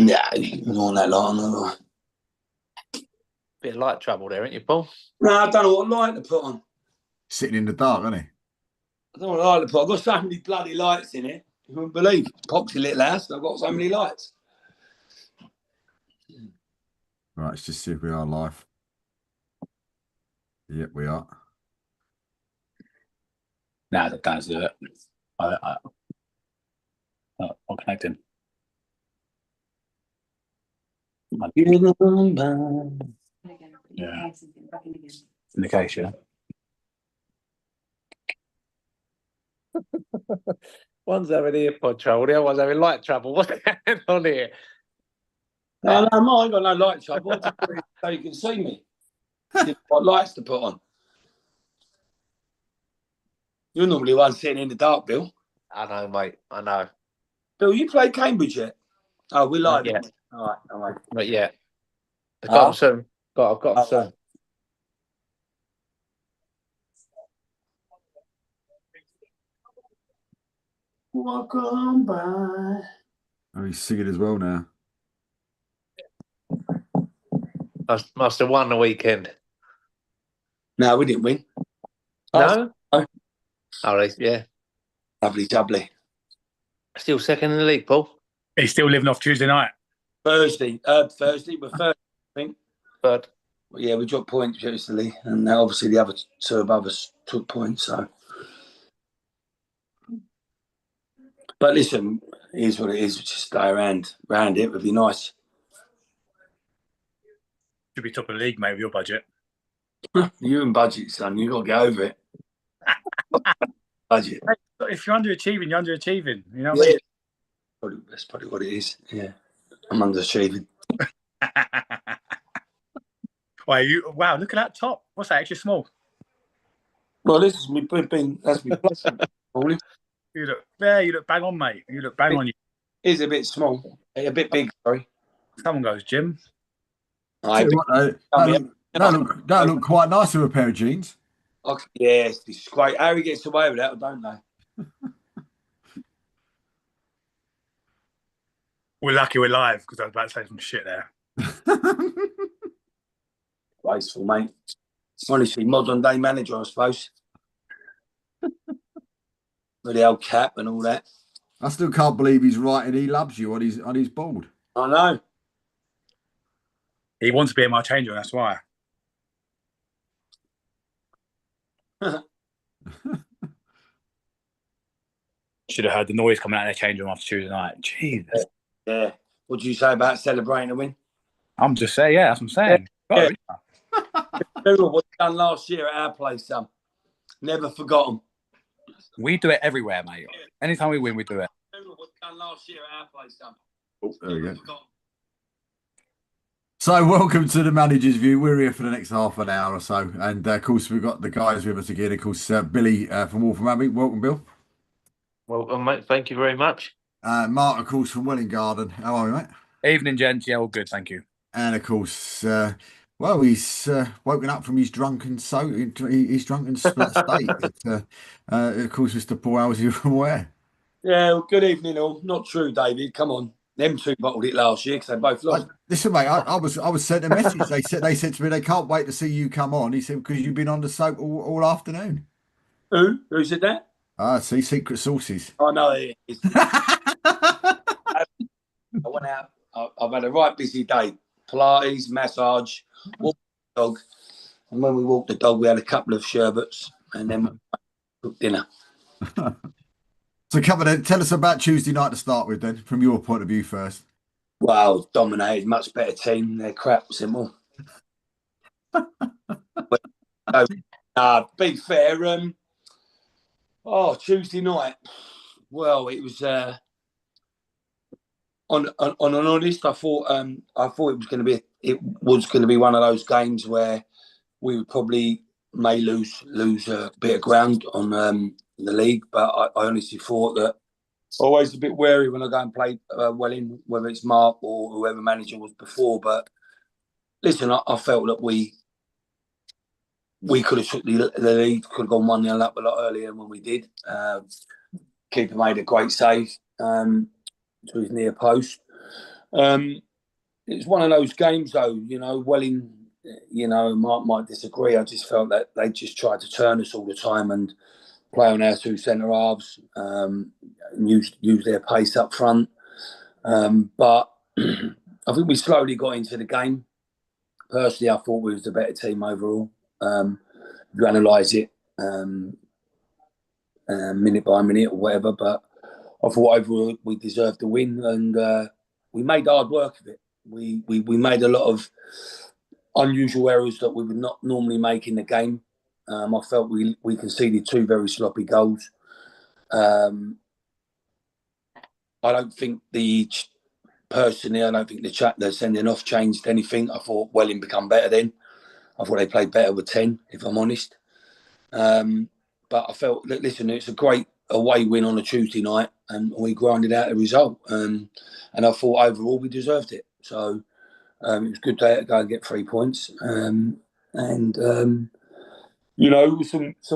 Nah, not that long. No. Bit of light trouble there, ain't you, Paul? No, I don't know what light to put on. Sitting in the dark, isn't he? I don't know what light to put. I've got so many bloody lights in it. You wouldn't believe. Poxy little house, and I've got so many lights. Right, let's just see if we are live. Yep, we are. No, that does do it. I'm connecting. Yeah. In the case, yeah. One's having earpod trouble, the other one's having light trouble. What's going on here? No, I ain't got no light trouble. So you can see me. What lights to put on? You're normally one sitting in the dark, Bill. I know, mate. I know. Bill, you played Cambridge yet? Oh, we're live. Yeah. All right. But yeah. I've got them soon. I've got them soon. Walk on by. Oh, he's singing as well now. Must have won the weekend. No, we didn't win. No? Oh, Yeah. lovely jubbly. Still second in the league, Paul. He's still living off Tuesday night. Thursday. We're first, I think. Third. Well, yeah, we dropped points recently, and obviously the other two above us took points. So, but listen, it is what it is. Just stay around it would be nice. Should be top of the league, mate, with your budget. You and budget, son. You got to get over it. Budget. If you're underachieving, you're underachieving. You know what I mean? That's probably what it is. Yeah, I'm underachieving. Wow, look at that top. What's that? Extra small. Well, this is me. That's me. You look bang on, mate. You look bang on. It is a bit small, a bit big. Sorry. Someone goes, Jim. That look quite nice with a pair of jeans. Yes, this is great. Harry gets away with that, don't they? We're lucky we're live because I was about to say some shit there. Graceful, mate. Honestly, modern day manager, I suppose. With the old cap and all that. I still can't believe he's writing "He loves you" on his board. I know. He wants to be in my change room, that's why. Should have heard the noise coming out of their change room after Tuesday night. Jesus. Yeah. What do you say about celebrating a win? I'm just saying, yeah, that's what I'm saying. Yeah. Remember what we done last year at our place, never forgotten. We do it everywhere, mate. Anytime we win, we do it. Remember what we done last year at our place, Oh, there we go. So, welcome to the Manager's View. We're here for the next half an hour or so. And, of course, we've got the guys with us again. Of course, Billy from Waltham Abbey. Welcome, Bill. Welcome, mate. Thank you very much. Mark, of course, from Welling Garden. How are you, mate? Evening, gents. Yeah, all good, thank you. And, of course, he's woken up from his drunken state. Of course, Mr. Paul Howes from where? Yeah, well, good evening, all. Not true, David. Come on. Them two bottled it last year because they both lost. Listen, mate, I was sent a message. They said to me they can't wait to see you come on. He said because you've been on the soap all afternoon. Who said that? See, secret sources. I know it is. I went out. I've had a right busy day. Pilates, massage, walk the dog, and when we walked the dog, we had a couple of sherbets, and then we cooked dinner. So, tell us about Tuesday night to start with, then, from your point of view first. Well, dominated, much better team. They're crap, simple. Be fair. Tuesday night. Well, it was on an honest. I thought it was going to be one of those games where we would probably may lose a bit of ground on the league, but I honestly thought that always a bit wary when I go and play Welling, whether it's Mark or whoever manager was before. But listen, I felt that we could have took the lead, could have gone 1-0 up a lot earlier than when we did. Keeper made a great save to his near post. It's one of those games, though. Welling, might disagree. I just felt that they just tried to turn us all the time and play on our two centre halves, and use their pace up front. But I think we slowly got into the game. Personally, I thought we was the better team overall. If you analyse it minute by minute or whatever, but I thought overall we deserved the win, and we made hard work of it. We made a lot of unusual errors that we would not normally make in the game. I felt we conceded 2 very sloppy goals. I don't think the sending off changed anything. I thought Welling become better then. I thought they played better with 10, if I'm honest. But I felt, listen, it's a great away win on a Tuesday night, and we grinded out the result. And I thought overall we deserved it. So it was a good day to go and get 3 points. Some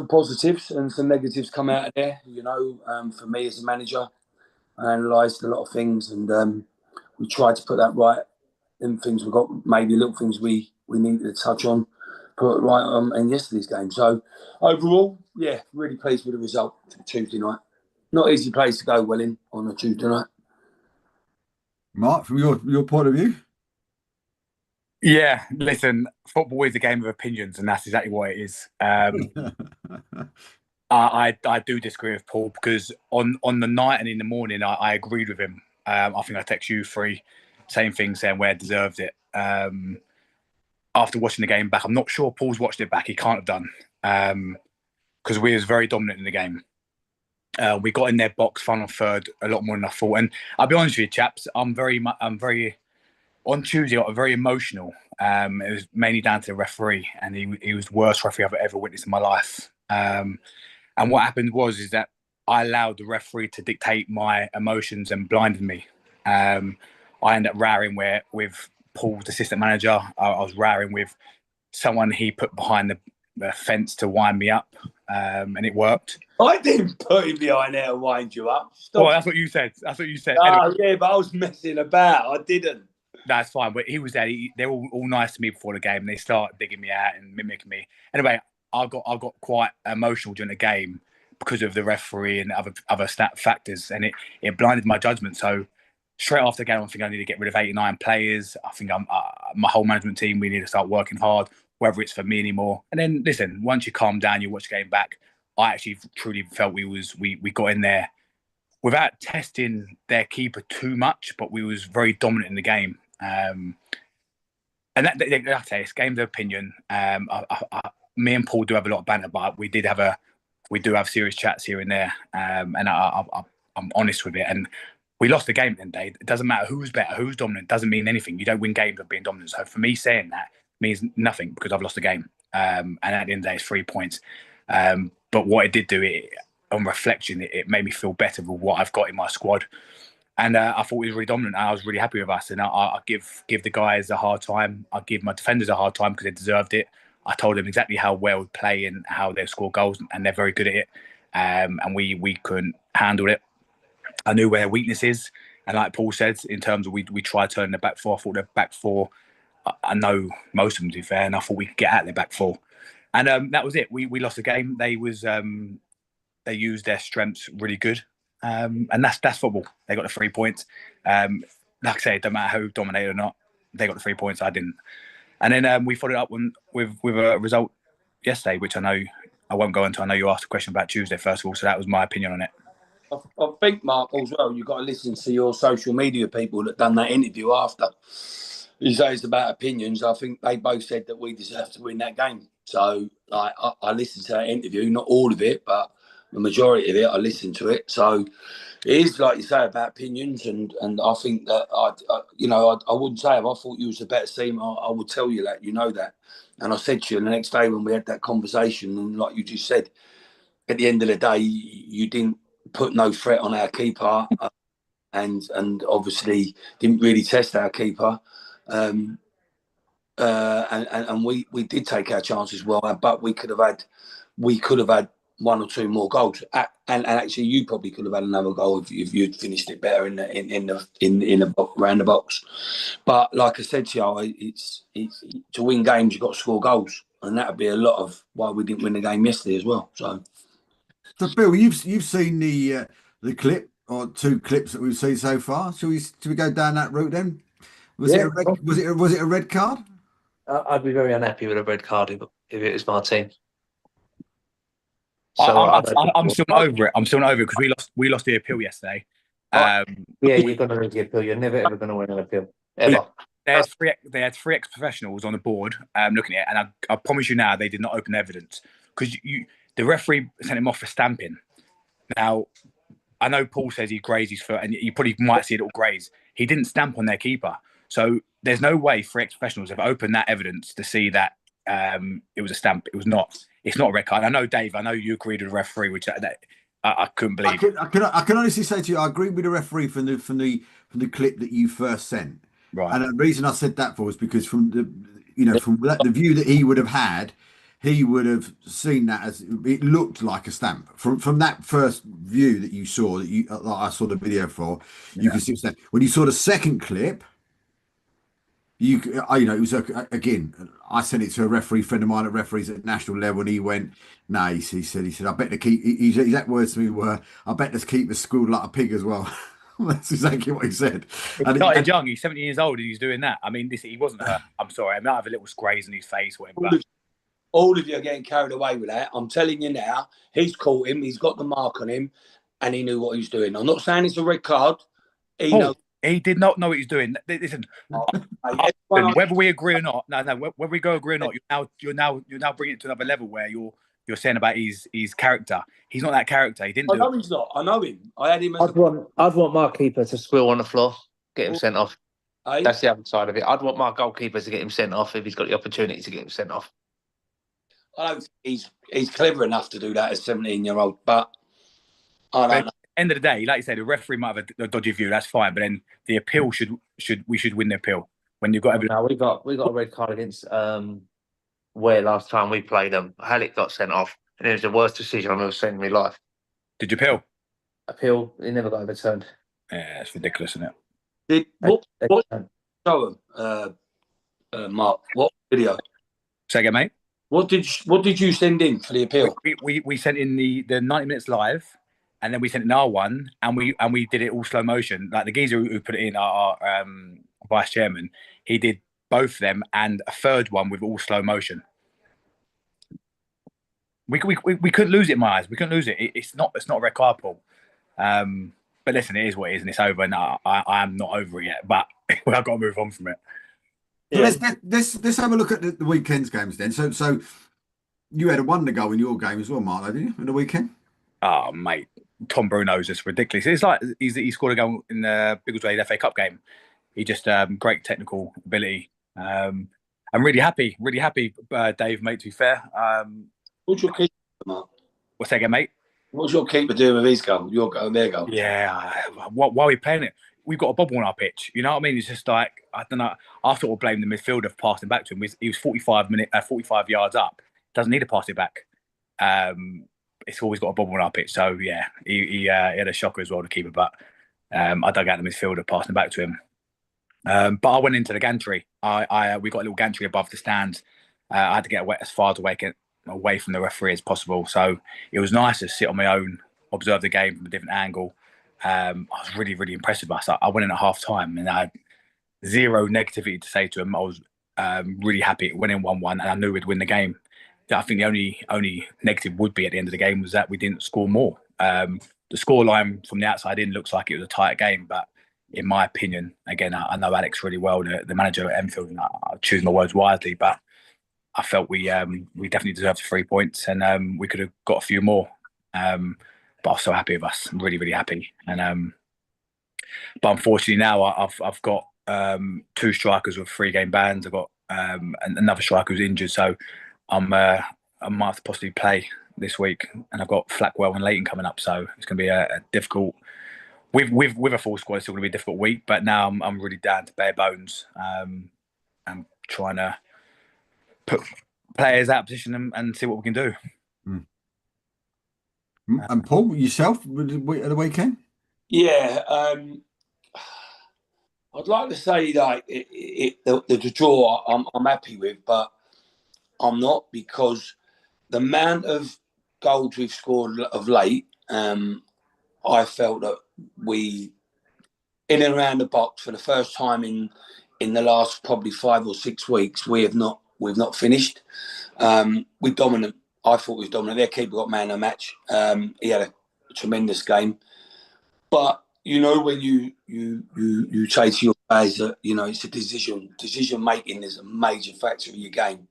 positives and some negatives come out of there. For me as a manager, I analysed a lot of things, and we tried to put that right. Them things we got, maybe little things we needed to touch on, put it right in yesterday's game. So overall, yeah, really pleased with the result for Tuesday night. Not easy place to go, Welling, on a Tuesday night. Mark, from your point of view? Yeah, listen, football is a game of opinions, and that's exactly what it is. I do disagree with Paul, because on the night and in the morning, I agreed with him. I think I text you 3, same thing, saying where deserved it. After watching the game back, I'm not sure Paul's watched it back. He can't have done, because we was very dominant in the game. We got in their box, final third, a lot more than I thought. And I'll be honest with you, chaps, I'm very on Tuesday. I got very emotional. It was mainly down to the referee, and he was the worst referee I've ever witnessed in my life. And what happened is that I allowed the referee to dictate my emotions and blinded me. I ended up rowing with Paul's assistant manager. I was rowing with someone he put behind the fence to wind me up, and it worked. I didn't put him behind there to wind you up. Stop. Well, that's what you said. Oh, Anyway, yeah, but I was messing about. I didn't. that's fine. But he was there. They were all nice to me before the game, and they started digging me out and mimicking me. Anyway, I got quite emotional during the game because of the referee and other factors, and it blinded my judgment. So straight after the game, I think I need to get rid of 89 players. I think my whole management team, we need to start working hard, whether it's for me anymore. And then listen, once you calm down, you watch the game back. I actually truly felt we got in there without testing their keeper too much, but we was very dominant in the game. And like I say, it's game's opinion. Me and Paul do have a lot of banter, but we do have serious chats here and there. And I'm honest with it. And we lost the game at the end of the day. It doesn't matter who's better, who's dominant. It doesn't mean anything. You don't win games of being dominant. So for me, saying that means nothing, because I've lost the game. And at the end of the day, it's 3 points. But what it did do, on reflection, it made me feel better with what I've got in my squad. And I thought we was really dominant. I was really happy with us. And I give the guys a hard time. I give my defenders a hard time because they deserved it. I told them exactly how well we play and how they score goals, and they're very good at it. And we couldn't handle it. I knew where their weakness is. And like Paul said, in terms of we tried turning the back four. I thought their back four, I know most of them, to be fair, and I thought we could get out their back four. And that was it. We lost the game. They used their strengths really good. And that's football. They got the 3 points. Like I say, it don't matter who dominated or not. They got the 3 points. I didn't. And then we followed up with a result yesterday, which I know I won't go into. I know you asked a question about Tuesday, first of all, so that was my opinion on it. I think, Mark, as well, you've got to listen to your social media people that done that interview after. You say it's about opinions. I think they both said that we deserve to win that game. So I listened to that interview, not all of it, but the majority of it, I listened to it. So it is, like you say, about opinions. And I think that, I wouldn't say if I thought you was a better team, I would tell you that, that. And I said to you the next day when we had that conversation, and like you just said, at the end of the day, you didn't put no threat on our keeper, and obviously didn't really test our keeper. And we did take our chances well, but we could have had one or two more goals. And actually, you probably could have had another goal if you'd finished it better in the box, round the box. But like I said to you, it's to win games you've got to score goals, and that would be a lot of why we didn't win the game yesterday as well. So Bill, you've seen the clip or two clips that we've seen so far. Should we go down that route then? Was it a red card? I'd be very unhappy with a red card if it was my team. So I'm still not over it. I'm still not over it because we lost the appeal yesterday. Yeah, you're going to lose the appeal. You're never ever going to win an appeal ever. They had three ex-professionals on the board looking at it, and I promise you now they did not open evidence because the referee sent him off for stamping. Now, I know Paul says he grazed his foot, and you probably might see a little graze. He didn't stamp on their keeper, so there's no way three ex-professionals have opened that evidence to see that it was a stamp. It was not. It's not a red card. I know, Dave. I know you agreed with the referee, which I couldn't believe. I can honestly say to you, I agree with the referee from the clip that you first sent. Right. And the reason I said that for was because from the view that he would have had, he would have seen that as it looked like a stamp from that first view that you saw that I saw the video for. You could see that when you saw the second clip. It was again. I sent it to a referee friend of mine that referees at national level, and he went, "No," he said, "I bet the keep." His exact words to me were, "I bet the keeper's schooled like a pig as well." That's exactly what he said. He started young. He's 17 years old, and he's doing that. I mean, he wasn't hurt. I'm sorry. I might have a little graze in his face, whatever. All of you are getting carried away with that. I'm telling you now, he's caught him. He's got the mark on him, and he knew what he was doing. I'm not saying it's a red card. He knows. He did not know what he was doing. Listen, whether we agree or not, whether we go agree or not, you're now bringing it to another level where you're saying about his character. He's not that character. He didn't. I know he's not. I know him. I had him. I'd want my keeper to squill on the floor, get him sent off. That's the other side of it. I'd want my goalkeeper to get him sent off if he's got the opportunity to get him sent off. I don't think he's clever enough to do that as a 17-year-old, but I don't know. End of the day, like you said, the referee might have a dodgy view. That's fine, but then the appeal should win the appeal when you've got. No, we got a red card against where last time we played them. Halleck got sent off, and it was the worst decision I've ever seen in my life. Did you appeal? Appeal. He never got overturned. Yeah, it's ridiculous, isn't it? What show him, Mark? What video? Say again, mate. What did you send in for the appeal? We sent in the 90 minutes live. And then we sent in our one, and we did it all slow motion. Like the geezer who put it in, our vice chairman, he did both of them and a third one with all slow motion. We couldn't lose it in my eyes. We couldn't lose it. It's not a red card, Paul. But listen, it is what it is, and it's over. And I am not over it yet. But I've got to move on from it. Yeah. So let's have a look at the weekend's games then. So you had a wonder goal in your game as well, Mark, didn't you, in the weekend? Oh, mate. Tom Bruno's just ridiculous. It's like he scored a goal in the Biggleswade FA Cup game. He just great technical ability. I'm really happy, Dave, mate, to be fair. What's your keeper, Mark? What's that again, mate? What's your keeper doing with his goal? Your goal, their goal? Yeah. Why are we playing it? We've got a bobble on our pitch. You know what I mean? It's just like, I don't know. I thought we'd blame the midfielder for passing back to him. He was 45 yards up. Doesn't need to pass it back. It's always got a bobble on our pitch. So, yeah, he had a shocker as well, the keeper. But I dug out the midfielder, passing back to him. But I went into the gantry. We got a little gantry above the stands. I had to get as far away from the referee as possible. So it was nice to sit on my own, observe the game from a different angle. I was really, really impressed with us. I went in at half time and I had zero negativity to say to him. I was really happy it went in 1-1 and I knew we'd win the game. I think the only negative would be at the end of the game was that we didn't score more. The scoreline from the outside in looks like it was a tight game, but in my opinion, again, I know Alex really well, the manager at Enfield, and I choose my words wisely, but I felt we definitely deserved 3 points and we could have got a few more. But I was so happy with us, really, really happy. And but unfortunately now I've got 2 strikers with 3-game bans. I've got another striker who's injured, so I might have to possibly play this week, and I've got Flackwell and Leighton coming up, so it's going to be a difficult. With a full squad, it's still going to be a difficult week. But now I'm really down to bare bones. I'm trying to put players out of position and see what we can do. And Paul, yourself, at the weekend? Yeah, I'd like to say like the draw I'm happy with, but I'm not, because the amount of goals we've scored of late, I felt that we, in and around the box for the first time in the last probably 5 or 6 weeks, we've not finished. We're dominant. I thought we was dominant. Their keeper got man of the match. He had a tremendous game. But when you say to your players that it's a decision making is a major factor in your game,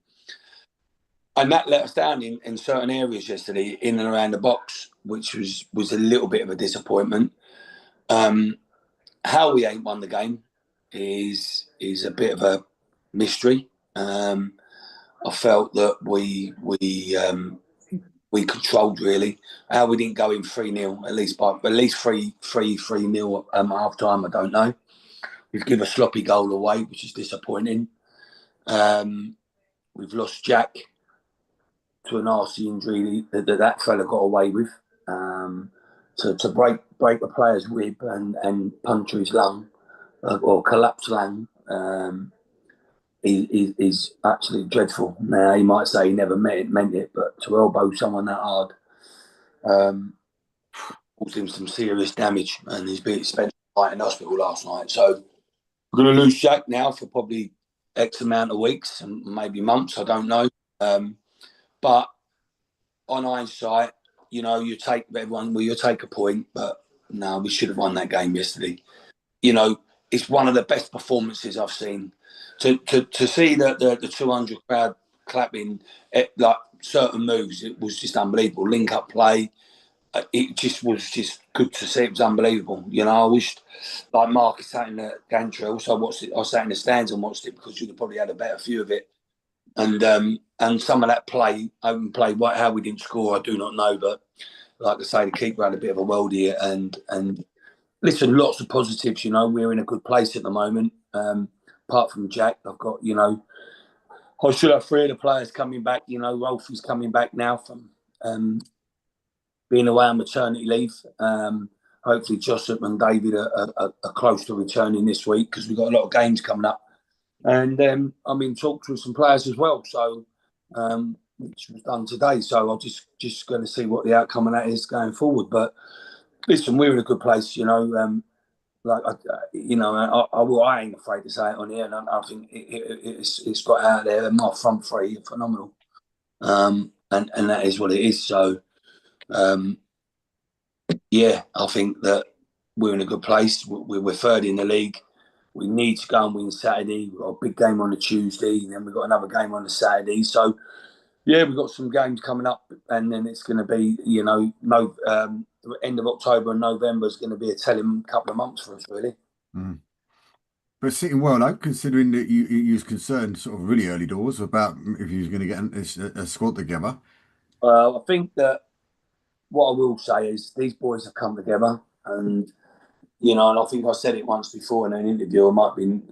and that let us down in certain areas yesterday, in and around the box, which was a little bit of a disappointment. How we ain't won the game is a bit of a mystery. I felt that we controlled really. How we didn't go in 3-0 at least 3-0 half time, I don't know. We've given a sloppy goal away, which is disappointing. We've lost Jack to a nasty injury that fella got away with. To break the player's rib and puncture his lung or collapse lung is actually dreadful. Now he might say he never meant it, but to elbow someone that hard caused him some serious damage, and he's been spent the night in hospital last night. So we're going to lose Jack now for probably X amount of weeks and maybe months. I don't know. But on hindsight, you take everyone. Well, you take a point, but no, we should have won that game yesterday. It's one of the best performances I've seen. To see the 200 crowd clapping at like certain moves, it was just unbelievable. Link up play, it just was just good to see. It was unbelievable. I wished, like Mark sat in the gantry. Also watched it. I sat in the stands and watched it because you'd have probably had a better view of it. And some of that play, open play, how we didn't score, I do not know. But like I say, the keeper had a bit of a worldie, and listen, lots of positives. We're in a good place at the moment. Apart from Jack, I've got I should have 3 of the players coming back. Rolfie's coming back now from being away on maternity leave. Hopefully, Joseph and David are close to returning this week, because we've got a lot of games coming up. And I'm in talks with some players as well, so which was done today. So I'm just going to see what the outcome of that is going forward. But listen, we're in a good place, I ain't afraid to say it on here, and I think it's got out there. And my front three are phenomenal, and that is what it is. So, I think that we're in a good place. We're third in the league. We need to go and win Saturday. We've got a big game on the Tuesday, and then we've got another game on the Saturday. So, we've got some games coming up, and then it's going to be, the end of October and November is going to be a telling couple of months for us, really. Mm. But sitting well, though, considering that you was concerned sort of really early doors about if you was going to get a squad together. I think that what I will say is these boys have come together, and and I think I said it once before in an interview. It might have been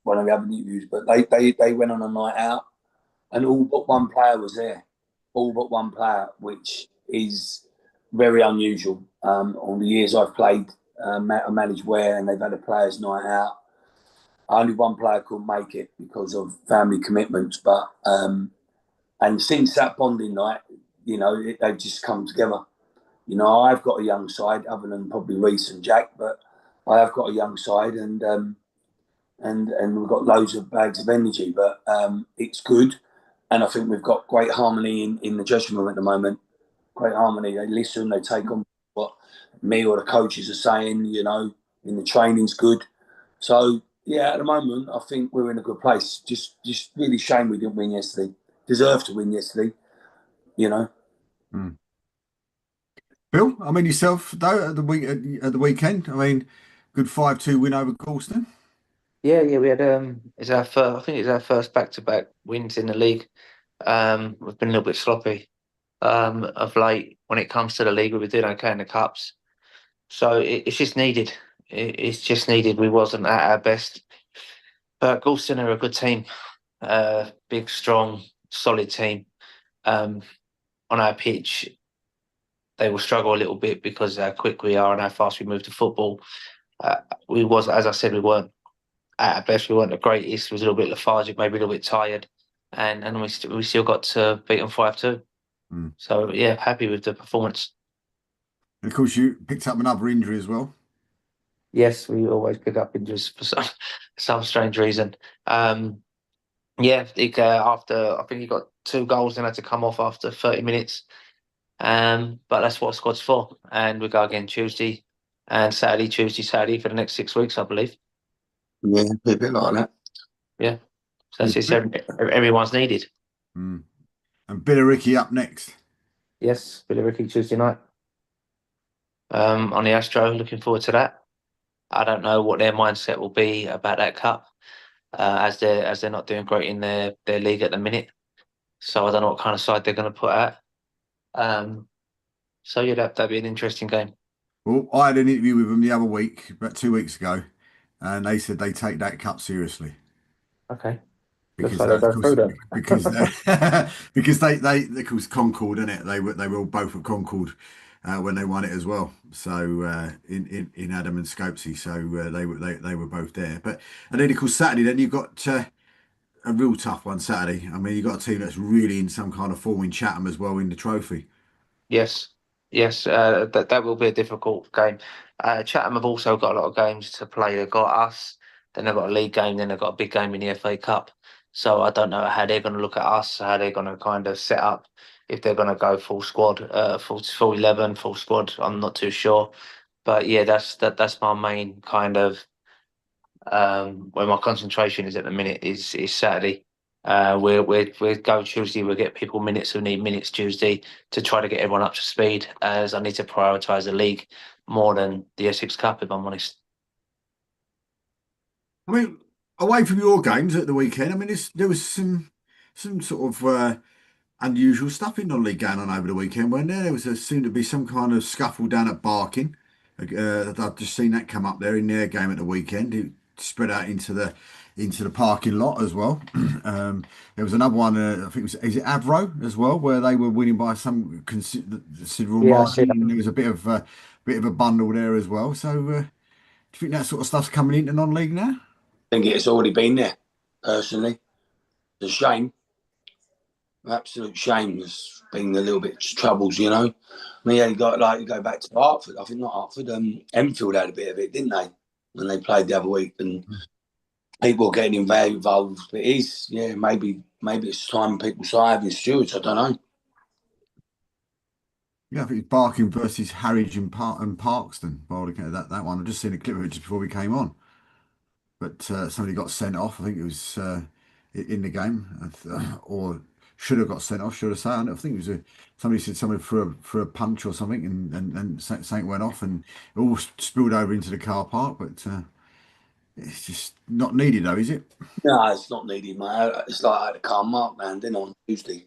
one of the other interviews, but they went on a night out, and all but one player was there. All but one player, which is very unusual. All the years I've played, I managed Ware, and they've had a players' night out. Only one player couldn't make it because of family commitments, but and since that bonding night, they've just come together. I've got a young side, other than probably Reese and Jack, but I have got a young side, and we've got loads of bags of energy. But it's good, and I think we've got great harmony in the dressing room at the moment. Great harmony. They listen, they take on what me or the coaches are saying. In the training's good. So at the moment, I think we're in a good place. Just really shame we didn't win yesterday. Deserved to win yesterday. Mm. Bill, I mean yourself though at the weekend. I mean, good 5-2 win over Galston. Yeah, we had it's our first, I think it's our first back-to-back wins in the league. We've been a little bit sloppy of late when it comes to the league. We've been doing okay in the cups, so it's just needed. It's just needed. We wasn't at our best, but Galston are a good team, big, strong, solid team. On our pitch, they will struggle a little bit because how quick we are and how fast we move to football. As I said, we weren't at our best. We weren't the greatest. We was a little bit lethargic, maybe a little bit tired, and we still got to beat them 5-2. So yeah, happy with the performance. And of course, you picked up another injury as well. Yes, we always pick up injuries for some strange reason. Yeah, after I think he got 2 goals and had to come off after 30 minutes. But that's what squad's for. And we go again Tuesday and Saturday, Tuesday, Saturday for the next 6 weeks, I believe. Yeah, a bit like that. Yeah. So that's everyone's needed. And Billericay up next. Yes, Billericay Tuesday night. On the Astro, looking forward to that. I don't know what their mindset will be about that cup, as they're not doing great in their league at the minute. So I don't know what kind of side they're going to put out. So yeah, that'd be an interesting game. Well, I had an interview with them the other week, about 2 weeks ago, and they said they take that cup seriously. Okay. Because Looks like they go through them. because they of course Concord, innit? They were all both at Concord when they won it as well. So in Adam and Scopesy, so they were both there. And then of course Saturday, then you've got a real tough one Saturday. I mean, you've got a team that's really in some kind of form in Chatham as well in the trophy. Yes, that will be a difficult game. Chatham have also got a lot of games to play. They've got us, then they've got a league game, then they've got a big game in the FA Cup. So I don't know how they're going to look at us, how they're going to kind of set up, if they're going to go full squad, full 11, full squad. I'm not too sure, but yeah, that's my main kind of where my concentration is at the minute is Saturday. We're going Tuesday. We'll get people minutes who need minutes Tuesday to try to get everyone up to speed. As I need to prioritise the league more than the Essex Cup, if I'm honest. I mean, away from your games at the weekend, I mean, there was some sort of unusual stuff in non-league going on over the weekend, weren't there? Seemed to be some kind of scuffle down at Barking. I've just seen that come up there in their game at the weekend. It spread out into the parking lot as well. There was another one. I think is it Avro as well, where they were winning by some considerable margin. And there was a bit of a bundle there as well. So, do you think that sort of stuff's coming into non-league now? I think it's already been there. Personally, it's a shame. Absolute shame. There's been a little bit of troubles, you know. I mean, you go back to Hartford. I think not Hartford. Enfield had a bit of it, didn't they, when they played the other week? And people are getting involved. But it is, yeah, maybe it's time people start having stewards. I don't know. Yeah, I think it's Barking versus Harwich and Parkston. By that one, I've just seen a clip of it just before we came on. But somebody got sent off. I think it was in the game, or should have got sent off. Should have said. I think it was somebody said something for a punch or something, and something went off, and it all spilled over into the car park. But it's just not needed, though, is it? No, it's not needed, mate. It's like I had a car mark man, didn't I, on Tuesday.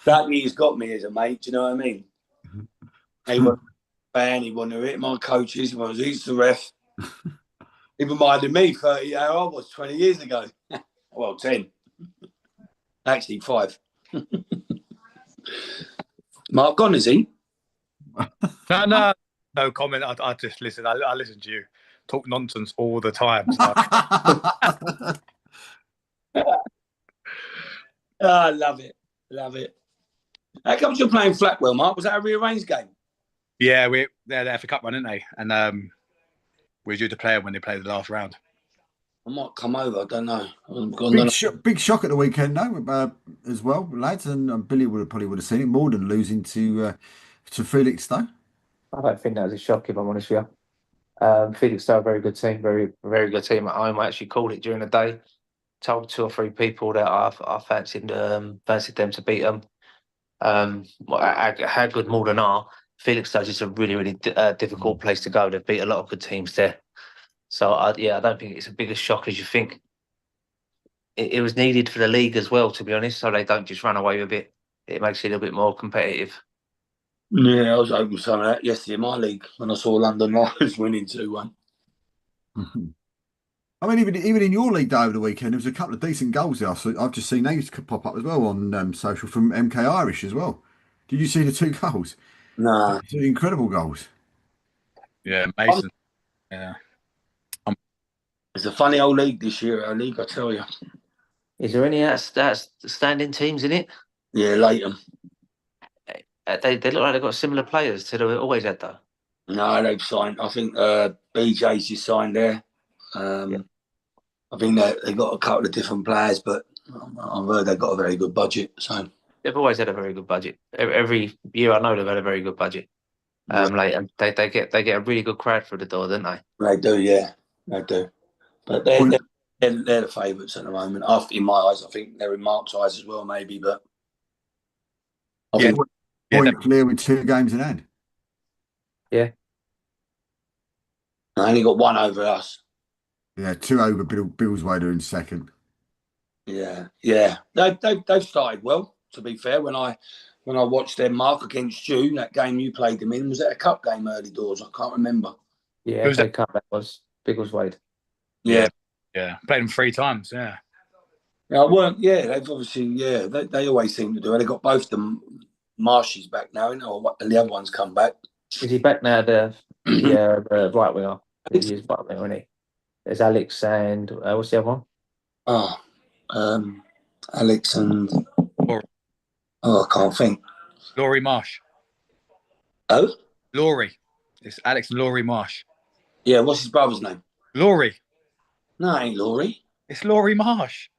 That he's got me as a mate. Do you know what I mean? He wasn't a fan. He wasn't hit my coaches. He's the ref. He reminded me 30 how I was 20 years ago. Well, 10. Actually, 5. Mark gone, is he? No comment. I just listen. I listen to you talk nonsense all the time. So. I love it. Love it. How comes you're playing Flackwell, Mark? Was that a rearranged game? Yeah, they're there for Cup run, aren't they? And we're due to play them when they play the last round. I might come over. I don't know. Big shock at the weekend, though, as well, lads. And Billy probably would have seen it more than losing to Felix, though. I don't think that was a shock, if I'm honest with you. Felix are a very good team, very, very good team at home. I actually called it during the day, told 2 or 3 people that I fancied them to beat them. How good Malden are, Felix does. It's a really, really difficult place to go. They've beat a lot of good teams there. So, I don't think it's a big a shock as you think. It was needed for the league as well, to be honest, so they don't just run away with it. It makes it a little bit more competitive. Yeah, I was hoping some of that yesterday in my league when I saw London Lions winning 2-1. I mean, even in your league day over the weekend, there was a couple of decent goals there. So I've just seen these pop up as well on social from MK Irish as well. Did you see the two goals? Nah. Two incredible goals. Yeah, Mason. Yeah. It's a funny old league this year, our league, I tell you. Is there any outstanding teams in it? Yeah, Leighton. They look like they've got similar players to they always had, though. No, they've signed. I think BJ's just signed there. I think they've got a couple of different players, but I've heard they've got a very good budget. So They've always had a very good budget. Every year I know they've had a very good budget. Like, and they get a really good crowd through the door, don't they? they do, yeah, they do. But they're the favourites at the moment. In my eyes, I think they're in Mark's eyes as well, maybe. But I think Point clear with 2 games in hand. Yeah. I only got one over us. Yeah, 2 over Bill's way in second. Yeah. They've started well. To be fair, when I watched their mark against you, that game you played them in, was it a cup game early doors? I can't remember. Yeah, FA Cup, that was Biggleswade. Yeah. Played them 3 times. Yeah. Yeah, they've obviously, they always seem to do it. They got both them Marshes back now, and the other one's come back. Is he back now? The right winger. He is right winger, isn't he? There's Alex and what's the other one? Alex and I can't think. Laurie Marsh. Oh, Laurie. It's Alex and Laurie Marsh. Yeah, what's his brother's name? Laurie. No, it ain't Laurie. It's Laurie Marsh.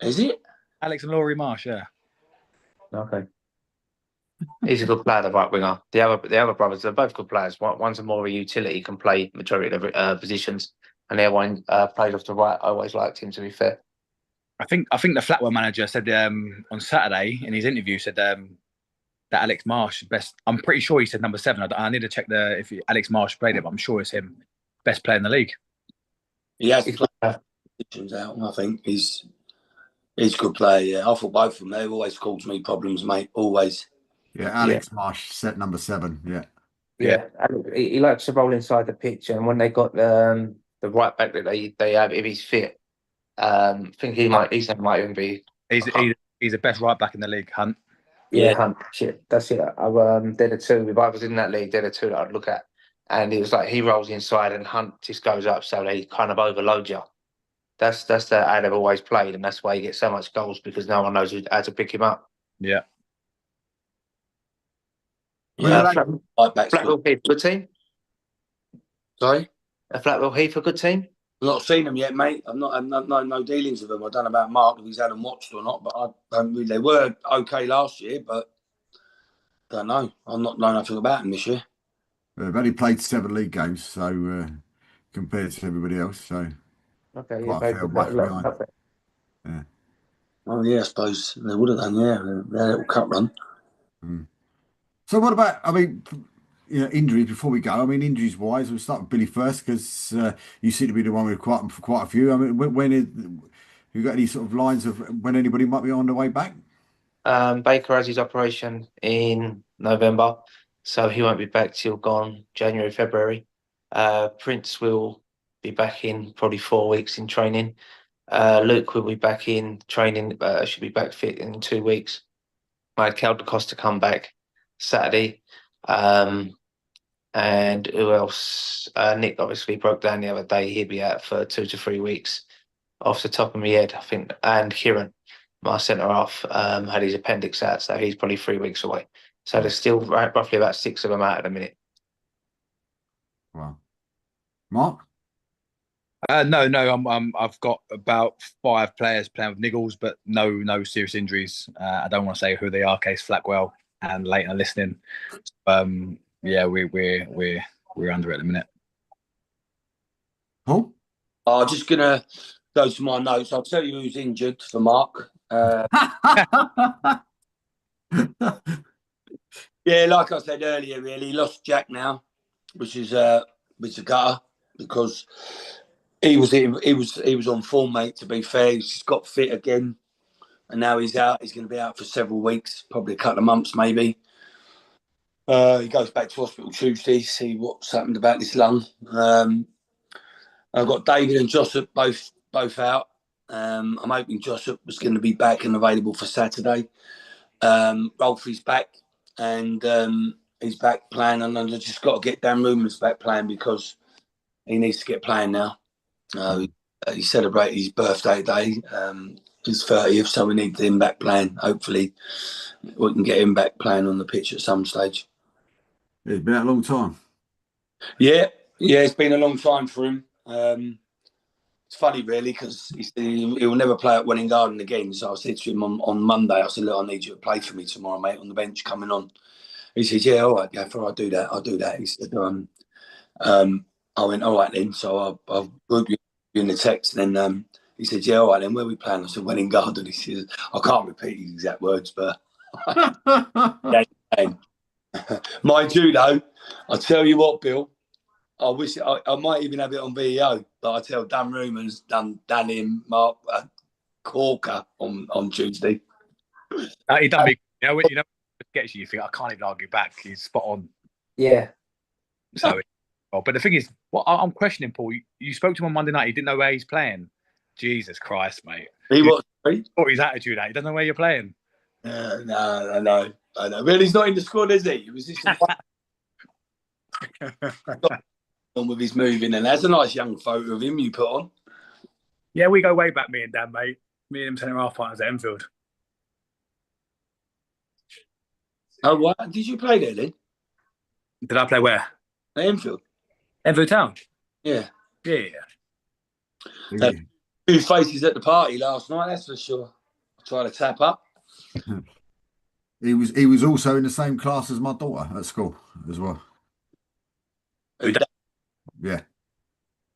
Is it? Alex and Laurie Marsh, yeah. Okay. He's a good player, the right winger. The other brothers, they're both good players. One's a more of a utility, can play majority of the positions, and the other one plays off the right. I always liked him, to be fair. I think the Flatwell manager said on Saturday in his interview said that Alex Marsh is best. I'm pretty sure he said number 7. I need to check if Alex Marsh played it, but I'm sure it's him, best player in the league. He has played positions out. I think he's a good player. Yeah, I thought both of them. They've always caused me problems, mate. Always. Yeah, Alex Marsh set number 7. Yeah. Yeah. He likes to roll inside the pitch, and when they got the right back that they have, if he's fit, I think his name might even be. He's the best right back in the league, Hunt. Yeah, Hunt. Shit, that's it. They're the 2. If I was in that league, they're the 2 that I'd look at. And it was like he rolls inside and Hunt just goes up, so they kind of overload you. That's how they've always played, and that's why he gets so much goals, because no one knows how to pick him up. Yeah. Flatwell Heath, good team. Sorry, Flatwell Heath, a good team. I've not seen them yet, mate. I've no dealings with them. I don't know about Mark if he's had them watched or not, but I don't really. They were okay last year, but I don't know. I'm not knowing nothing about them this year. They've only played 7 league games, so compared to everybody else, so Okay, quite a fair whack behind. Yeah. Oh yeah, I suppose they would have done. Yeah, their little cup run. So what about? I mean, injuries. Before we go, I mean, injuries wise, we'll start with Billy first, because you seem to be the one with quite a few. I mean, when you got any sort of lines of when anybody might be on the way back? Baker has his operation in November, so he won't be back till gone January, February. Prince will be back in probably 4 weeks in training. Luke will be back in training. Should be back fit in 2 weeks. I had Cal DeCosta come back Saturday. And who else? Nick obviously broke down the other day. He'll be out for 2 to 3 weeks. Off the top of my head, I think. And Kieran, my centre half, had his appendix out, so he's probably 3 weeks away. So there's still roughly about 6 of them out at the minute. Wow. Mark? No. I've got about 5 players playing with niggles, but no serious injuries. I don't want to say who they are, in case Flackwell and Leighton are listening. Yeah, we're under it at the minute. Paul? I'm just gonna go to my notes. I'll tell you who's injured for Mark. Yeah, like I said earlier, really lost Jack now, which is a gutter, because he was on form, mate. To be fair, he's just got fit again, and now he's out. He's going to be out for several weeks, probably a couple of months, maybe. He goes back to hospital Tuesday, see what's happened about this lung. I've got David and Joseph both out. I'm hoping Joseph was going to be back and available for Saturday. Rolfie's back, and he's back playing, and I've just got to get Dan Rumours back playing because he needs to get playing now. He celebrated his birthday day, his 30th, so we need him back playing. Hopefully, we can get him back playing on the pitch at some stage. It's been a long time. Yeah, it's been a long time for him. It's funny, really, because he will never play at Welling Garden again. So I said to him on Monday, I said, look, I need you to play for me tomorrow, mate, on the bench coming on. He said, yeah, all right, Gaffer, I'll do that. He said, I went, all right then. So I'll group you in the text. And then he said, yeah, all right then, where are we playing? I said, Welling Garden. He says, I can't repeat his exact words, but mind you, though, I tell you what, Bill, I wish I might even have it on video, but I tell Dan Rumours done him Mark Corker on Tuesday. He done me. You know, gets you. You think I can't even argue back. He's spot on. Yeah. So, but the thing is, what I'm questioning, Paul. You spoke to him on Monday night. He didn't know where he's playing. Jesus Christ, mate. He was. What his attitude? He doesn't know where you're playing. No, I know. Well, he's not in the squad, is he? He was just on with his moving, and that's a nice young photo of him you put on. Yeah, we go way back, me and Dan, mate. Me and him centre half partners at Enfield. Oh, what? Did you play there then? Did I play where? At Enfield. Enfield Town. Yeah. Yeah. Two faces at the party last night, that's for sure. I tried to tap up. He was also in the same class as my daughter at school as well. Yeah.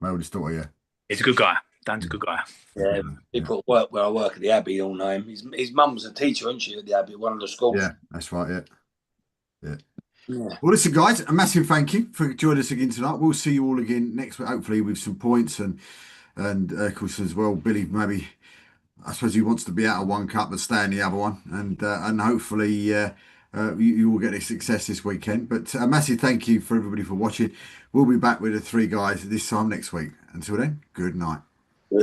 My oldest daughter, yeah. He's a good guy. Dan's a good guy. Yeah, people at work where I work at the Abbey all know him. His mum's a teacher, isn't she, at the Abbey, one of the schools? Yeah, that's right, yeah. Yeah. Well, listen, guys, a massive thank you for joining us again tonight. We'll see you all again next week, hopefully with some points and of course as well, Billy, maybe I suppose he wants to be out of one cup but stay in the other one, and hopefully you will get a success this weekend. But a massive thank you for everybody for watching. We'll be back with the three guys this time next week. Until then, good night. Good.